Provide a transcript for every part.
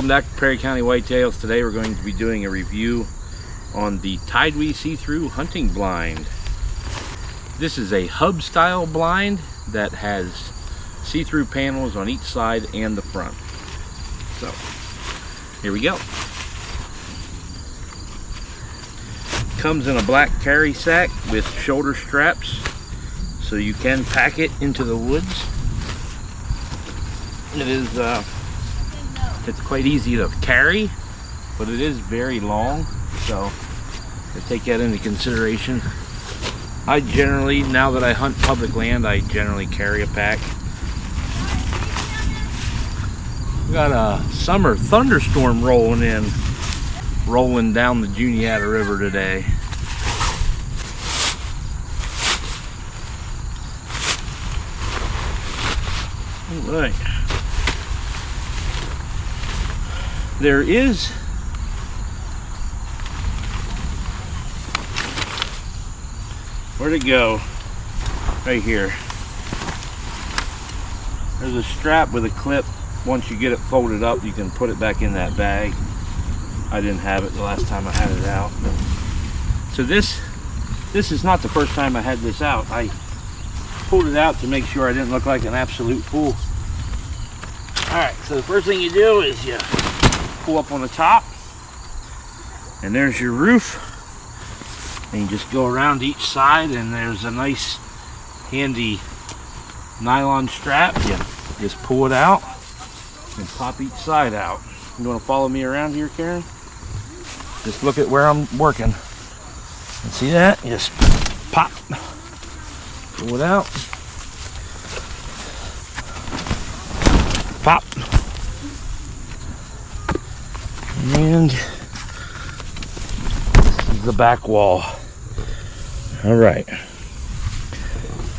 Welcome back to Perry County Whitetails. Today we're going to be doing a review on the TideWe See Through hunting blind. This is a hub style blind that has see-through panels on each side and the front. So here we go. Comes in a black carry sack with shoulder straps so you can pack it into the woods. It is it's quite easy to carry, but it is very long, so to take that into consideration. I generally, now that I hunt public land, I generally carry a pack. We got a summer thunderstorm rolling down the Juniata River today. All right. There is where'd it go? Right here. There's a strap with a clip. Once you get it folded up, you can put it back in that bag. I didn't have it the last time I had it out. So this is not the first time I had this out. I pulled it out to make sure I didn't look like an absolute fool. Alright, so the first thing you do is you pull up on the top, and there's your roof, and you just go around each side, and there's a nice handy nylon strap. You just pull it out and pop each side out. You want to follow me around here, Karen? Just look at where I'm working and see that? Just pop, pull it out, pop, and this is the back wall. All right.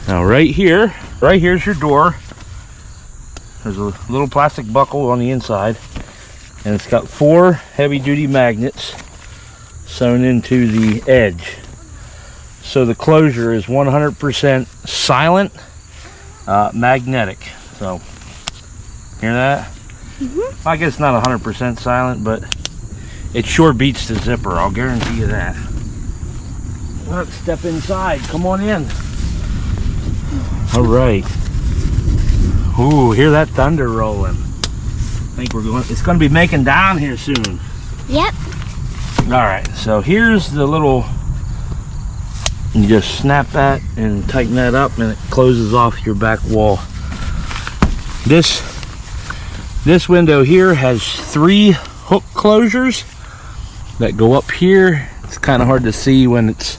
Now right here's your door. There's a little plastic buckle on the inside, and it's got 4 heavy-duty magnets sewn into the edge. So the closure is 100% silent, magnetic. So, hear that? Mm-hmm. I guess not 100% silent, but it sure beats the zipper, I'll guarantee you that. Let's step inside. Come on in. All right. Ooh, hear that thunder rolling. I think it's going to be making down here soon. Yep. All right, so here's the little, you just snap that and tighten that up, and it closes off your back wall. This window here has 3 hook closures that go up here. It's kind of hard to see when it's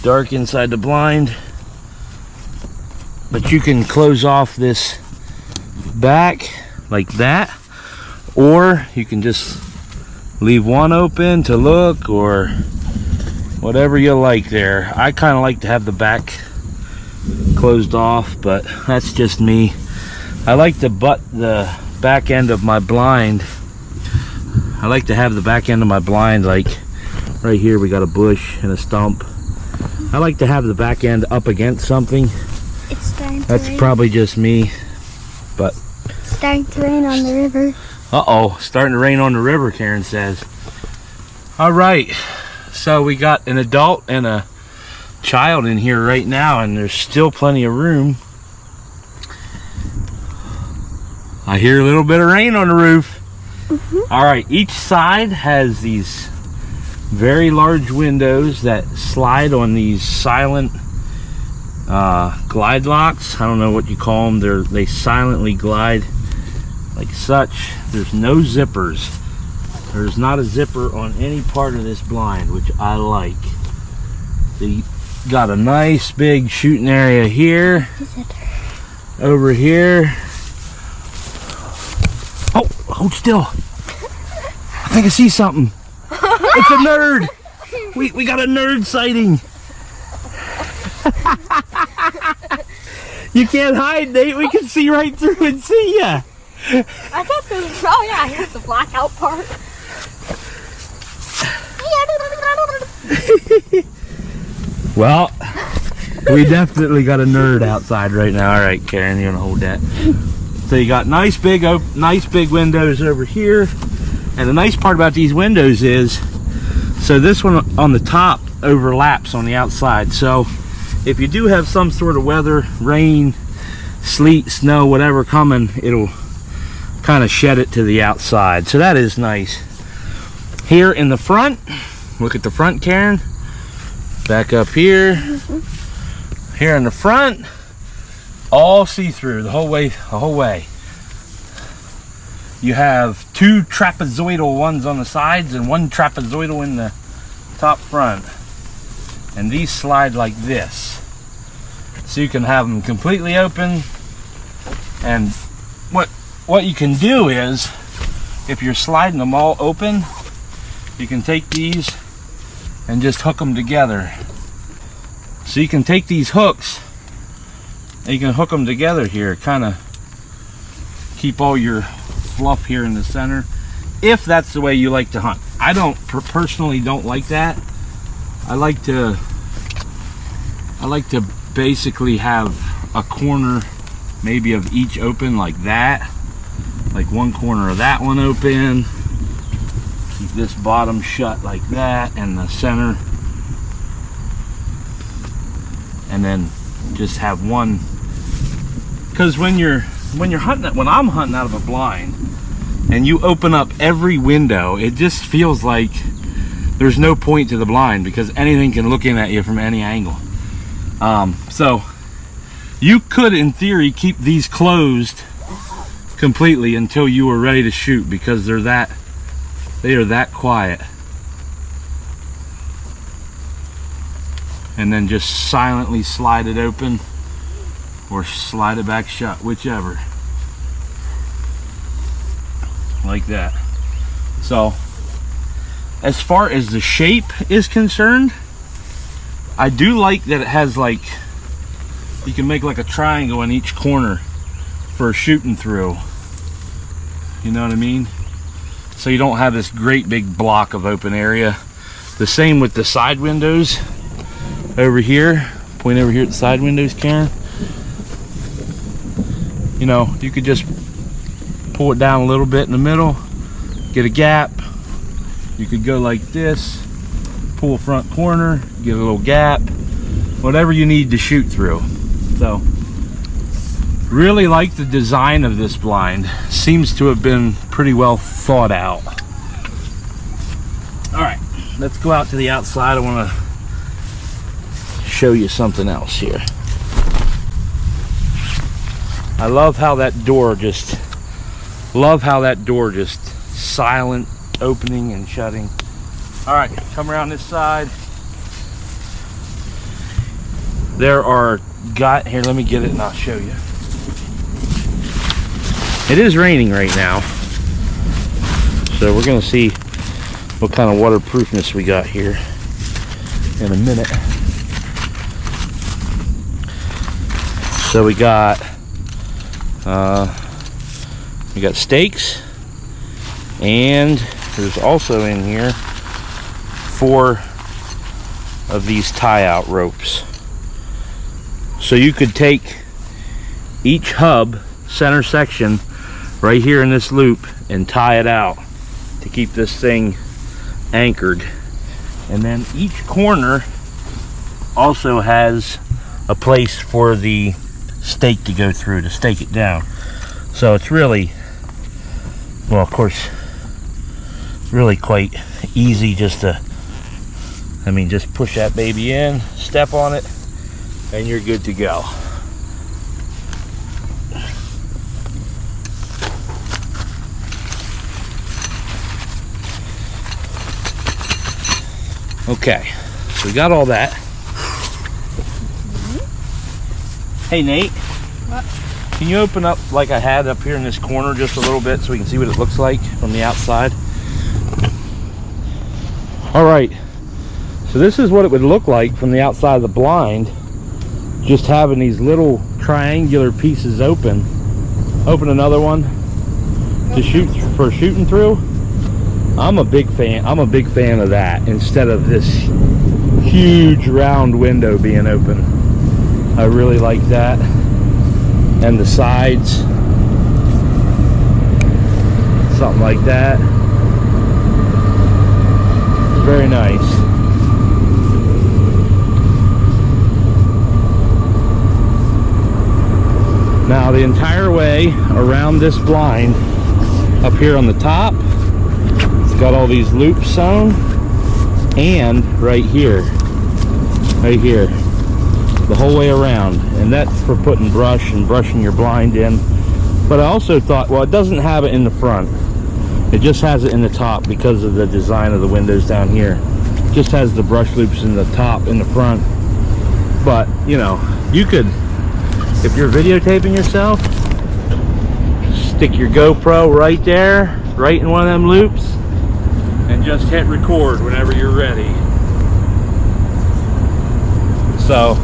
dark inside the blind, but you can close off this back like that, or you can just leave one open to look, or whatever you like there. I kind of like to have the back closed off, but that's just me. I like to butt the back end of my blind. I like to have the back end of my blind, like right here we got a bush and a stump. I like to have the back end up against something. It's starting to That's rain. probably just me, but It's starting to rain on the river. uh-oh, starting to rain on the river, Karen says. All right, so we got an adult and a child in here right now, and there's still plenty of room. I hear a little bit of rain on the roof. Mm-hmm. All right, each side has these very large windows that slide on these silent glide locks. I don't know what you call them. They silently glide like such. There's no zippers. There's not a zipper on any part of this blind, which I like. They got a nice big shooting area here. Over here. Oh, hold still. I think I see something. It's a nerd. We got a nerd sighting. You can't hide, Nate. We can see right through and see ya. I thought there was, oh yeah, here's the blackout part. Well, we definitely got a nerd outside right now. All right, Karen, you want to hold that? So you got nice big windows over here. And the nice part about these windows is, so this one on the top overlaps on the outside. So if you do have some sort of weather, rain, sleet, snow, whatever coming, it'll kind of shed it to the outside. So that is nice. Here in the front, look at the front, Karen. Back up here. Here in the front, all see-through the whole way. You have two trapezoidal ones on the sides and one trapezoidal in the top front. And these slide like this. So you can have them completely open. And what you can do is, if you're sliding them all open, you can take these and just hook them together. So you can take these hooks and you can hook them together here, kind of keep all your fluff here in the center, if that's the way you like to hunt. I personally don't like that. I like to basically have a corner maybe of each open like that, like one corner of that one open, keep this bottom shut like that, and the center, and then just have one. Because when I'm hunting out of a blind and you open up every window, it just feels like there's no point to the blind because anything can look in at you from any angle. So you could, in theory, keep these closed completely until you are ready to shoot, because they are that quiet. And then just silently slide it open or slide it back shut, whichever. Like that. So as far as the shape is concerned, I do like that it has, like, you can make like a triangle in each corner for shooting through. You know what I mean? So you don't have this great big block of open area. The same with the side windows over here. Point over here at the side windows, Karen. You know, you could just pull it down a little bit in the middle, get a gap. You could go like this, pull a front corner, get a little gap, whatever you need to shoot through. So really like the design of this blind. Seems to have been pretty well thought out. All right, let's go out to the outside. I want to show you something else here. I love how that door just silent opening and shutting. All right, come around this side. There are here, let me get it and I'll show you. It is raining right now, so we're gonna see what kind of waterproofness we got here in a minute. So we got stakes, and there's also in here 4 of these tie-out ropes. So you could take each hub center section right here in this loop and tie it out to keep this thing anchored. And then each corner also has a place for the stake to go through to stake it down. So it's really, well, of course, really quite easy just to, just push that baby in, step on it, and you're good to go. Okay, so we got all that. Hey Nate, what? Can you open up like I had up here in this corner just a little bit so we can see what it looks like from the outside? All right, so this is what it would look like from the outside of the blind, just having these little triangular pieces open. Open another one to shoot for shooting through. I'm a big fan of that instead of this huge round window being open. I really like that. And the sides, something like that. Very nice. Now the entire way around this blind, up here on the top, it's got all these loops sewn, and right here, the whole way around, and that's for putting brush and brushing your blind in. But I also thought, well, it doesn't have it in the front, it just has it in the top because of the design of the windows down here. It just has the brush loops in the top, in the front. But you know, you could, if you're videotaping yourself, stick your GoPro right there, right in one of them loops, and just hit record whenever you're ready. So,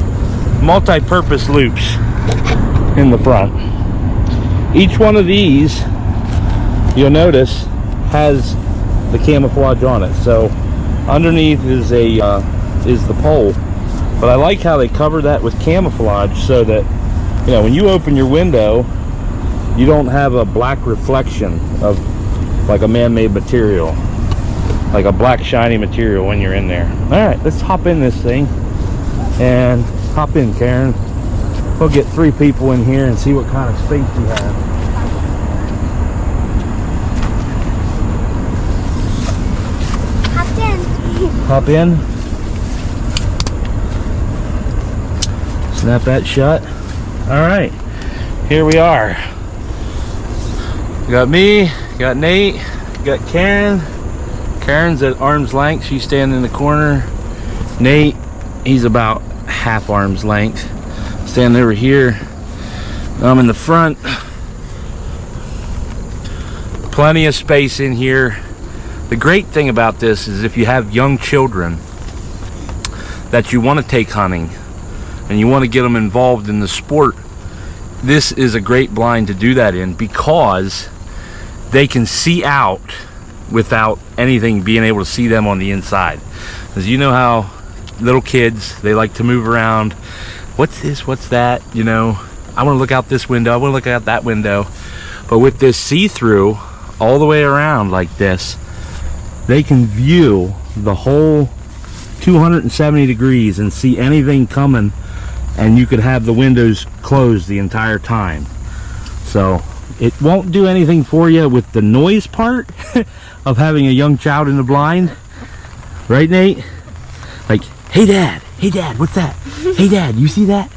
multi-purpose loops in the front. Each one of these, you'll notice, has the camouflage on it. So, underneath is the pole. But I like how they cover that with camouflage so that, you know, when you open your window, you don't have a black reflection of like a man-made material, like a black shiny material when you're in there. All right, let's hop in this thing and hop in, Karen. We'll get 3 people in here and see what kind of space you have. Hop in. Hop in. Snap that shut. All right, here we are. Got me, got Nate, got Karen. Karen's at arm's length. She's standing in the corner. Nate, he's about half arm's length, standing over here. I'm in the front. Plenty of space in here. The great thing about this is if you have young children that you want to take hunting and you want to get them involved in the sport, this is a great blind to do that in, because they can see out without anything being able to see them on the inside. Because you know how little kids, they like to move around. What's this? What's that? You know, I want to look out this window, I want to look out that window. But with this see-through all the way around like this, they can view the whole 270 degrees and see anything coming, and you could have the windows closed the entire time. So it won't do anything for you with the noise part of having a young child in the blind, right, Nate? Like, hey dad, what's that? Hey dad, you see that?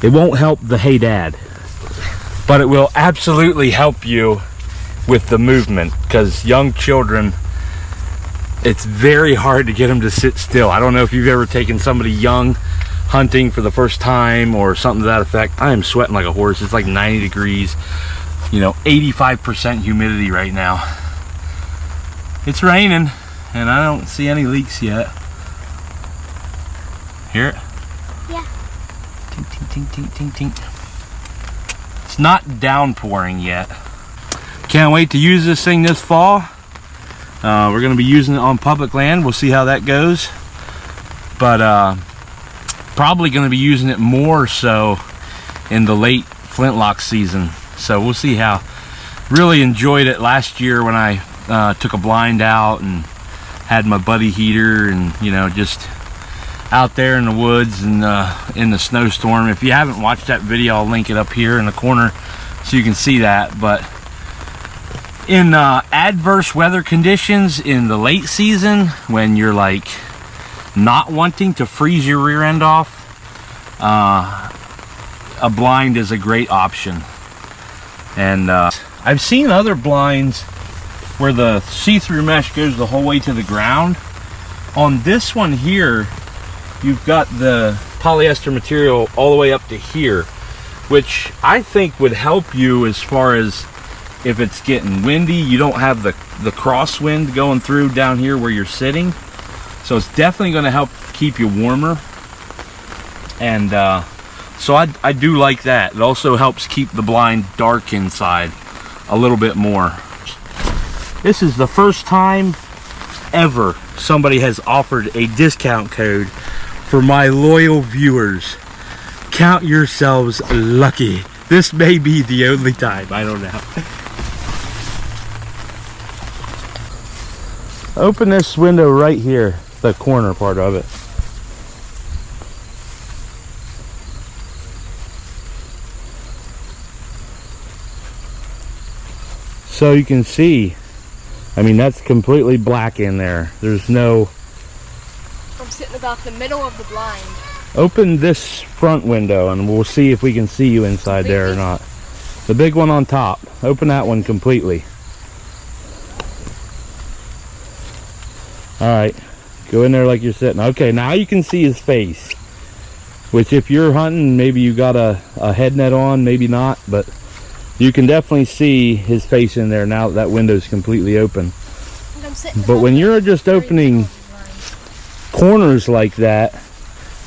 It won't help the hey dad, but it will absolutely help you with the movement, because young children, it's very hard to get them to sit still. I don't know if you've ever taken somebody young hunting for the first time or something to that effect. I am sweating like a horse. It's like 90 degrees, you know, 85% humidity right now. It's raining and I don't see any leaks yet. Hear it? Yeah. Tink, tink, tink, tink, tink, tink. It's not downpouring yet. Can't wait to use this thing this fall. We're going to be using it on public land. We'll see how that goes. But probably going to be using it more so in the late flintlock season. So we'll see how. Really enjoyed it last year when I took a blind out and had my buddy heater and, you know, just out there in the woods and in the snowstorm. If you haven't watched that video, I'll link it up here in the corner so you can see that. But in adverse weather conditions in the late season, when you're like not wanting to freeze your rear end off, a blind is a great option. And I've seen other blinds where the see-through mesh goes the whole way to the ground. On this one here, you've got the polyester material all the way up to here, which I think would help you as far as if it's getting windy. You don't have the crosswind going through down here where you're sitting. So it's definitely going to help keep you warmer. And so I do like that. It also helps keep the blind dark inside a little bit more. This is the first time ever somebody has offered a discount code for my loyal viewers. Count yourselves lucky. This may be the only time. I don't know. Open this window right here, the corner part of it. So you can see, I mean, that's completely black in there. There's no... I'm sitting about the middle of the blind. Open this front window and we'll see if we can see you inside there or not. The big one on top. Open that one completely. Alright. Go in there like you're sitting. Okay, now you can see his face. Which if you're hunting, maybe you got a head net on, maybe not. But you can definitely see his face in there now that that window's completely open. But when you're just opening corners like that,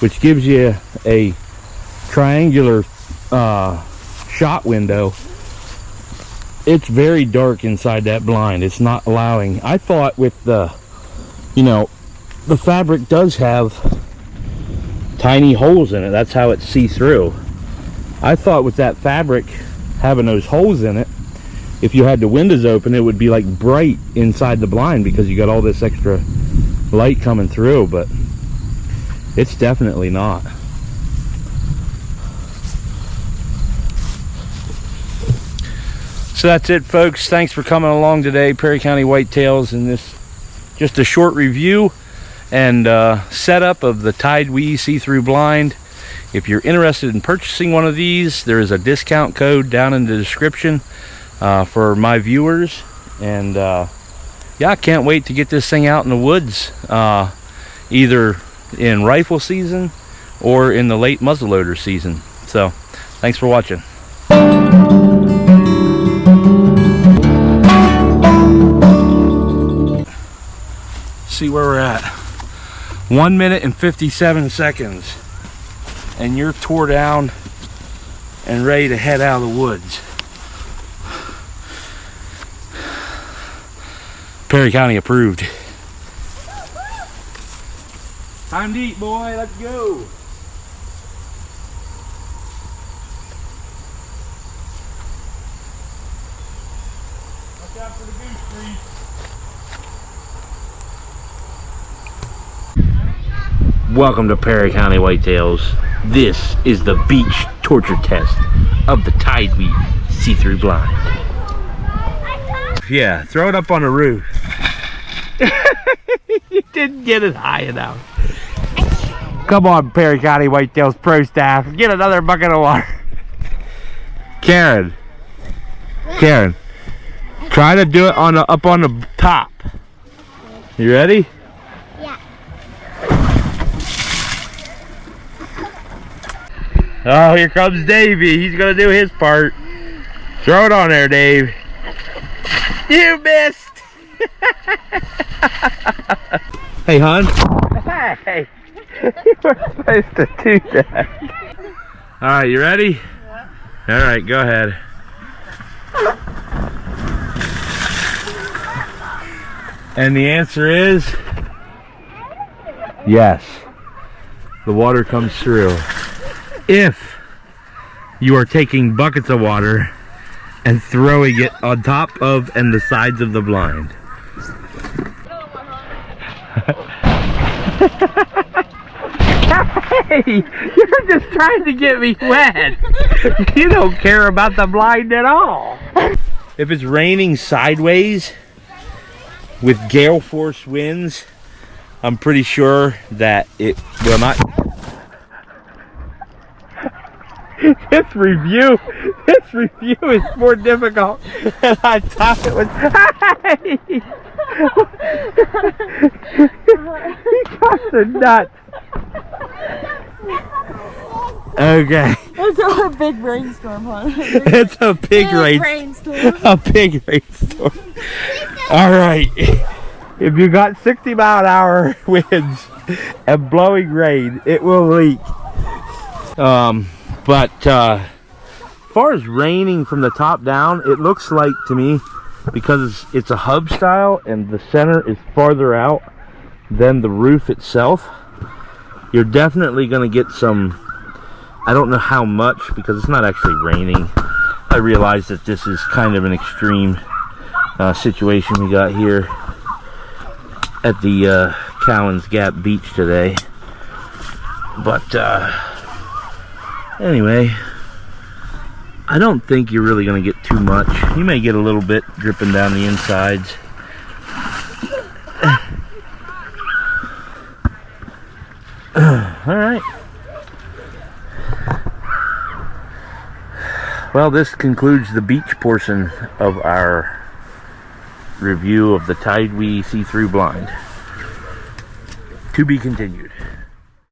which gives you a triangular shot window, it's very dark inside that blind. It's not allowing. I thought with the, you know, the fabric does have tiny holes in it. That's how it's see-through. I thought with that fabric having those holes in it, if you had the windows open, it would be like bright inside the blind because you got all this extra light coming through, but it's definitely not. So that's it, folks. Thanks for coming along today. Perry County Whitetails, in this just a short review and setup of the TideWe See Through Blind. If you're interested in purchasing one of these, there is a discount code down in the description for my viewers. And yeah, I can't wait to get this thing out in the woods, either in rifle season or in the late muzzleloader season. So thanks for watching. See where we're at. 1 minute and 57 seconds and you're tore down and ready to head out of the woods. Perry County approved. Time to eat, boy. Let's go. Watch out for the goose grease. Welcome to Perry County Whitetails. This is the beach torture test of the TideWe See Through Blind. Yeah, throw it up on the roof. You didn't get it high enough. Come on, Perry County Whitetails Pro Staff. Get another bucket of water. Karen, try to do it on the, up on the top. You ready? Yeah. Oh, here comes Davey. He's gonna do his part. Throw it on there, Dave. You missed. Hey, hon. Hey. You were supposed to do that. All right, you ready? Yeah. All right, go ahead. And the answer is yes. The water comes through. If you are taking buckets of water and throwing it on top of and the sides of the blind. Hey, you're just trying to get me wet. You don't care about the blind at all. If it's raining sideways with gale force winds, I'm pretty sure that it will not. This review is more difficult than I thought it was. Hey! You guys are nuts. Okay. It's a big rainstorm, huh? It's a big rainstorm. A big rainstorm. All right. If you got 60-mile-an-hour winds and blowing rain, it will leak. But as far as raining from the top down, it looks like to me, because it's a hub style and the center is farther out than the roof itself, you're definitely going to get some, I don't know how much because it's not actually raining. I realize that this is kind of an extreme situation we got here. at the Cowan's Gap Beach today. But anyway, I don't think you're really going to get too much. You may get a little bit dripping down the insides. Alright. Well, this concludes the beach portion of our review of the TideWe See Through Blind. To be continued.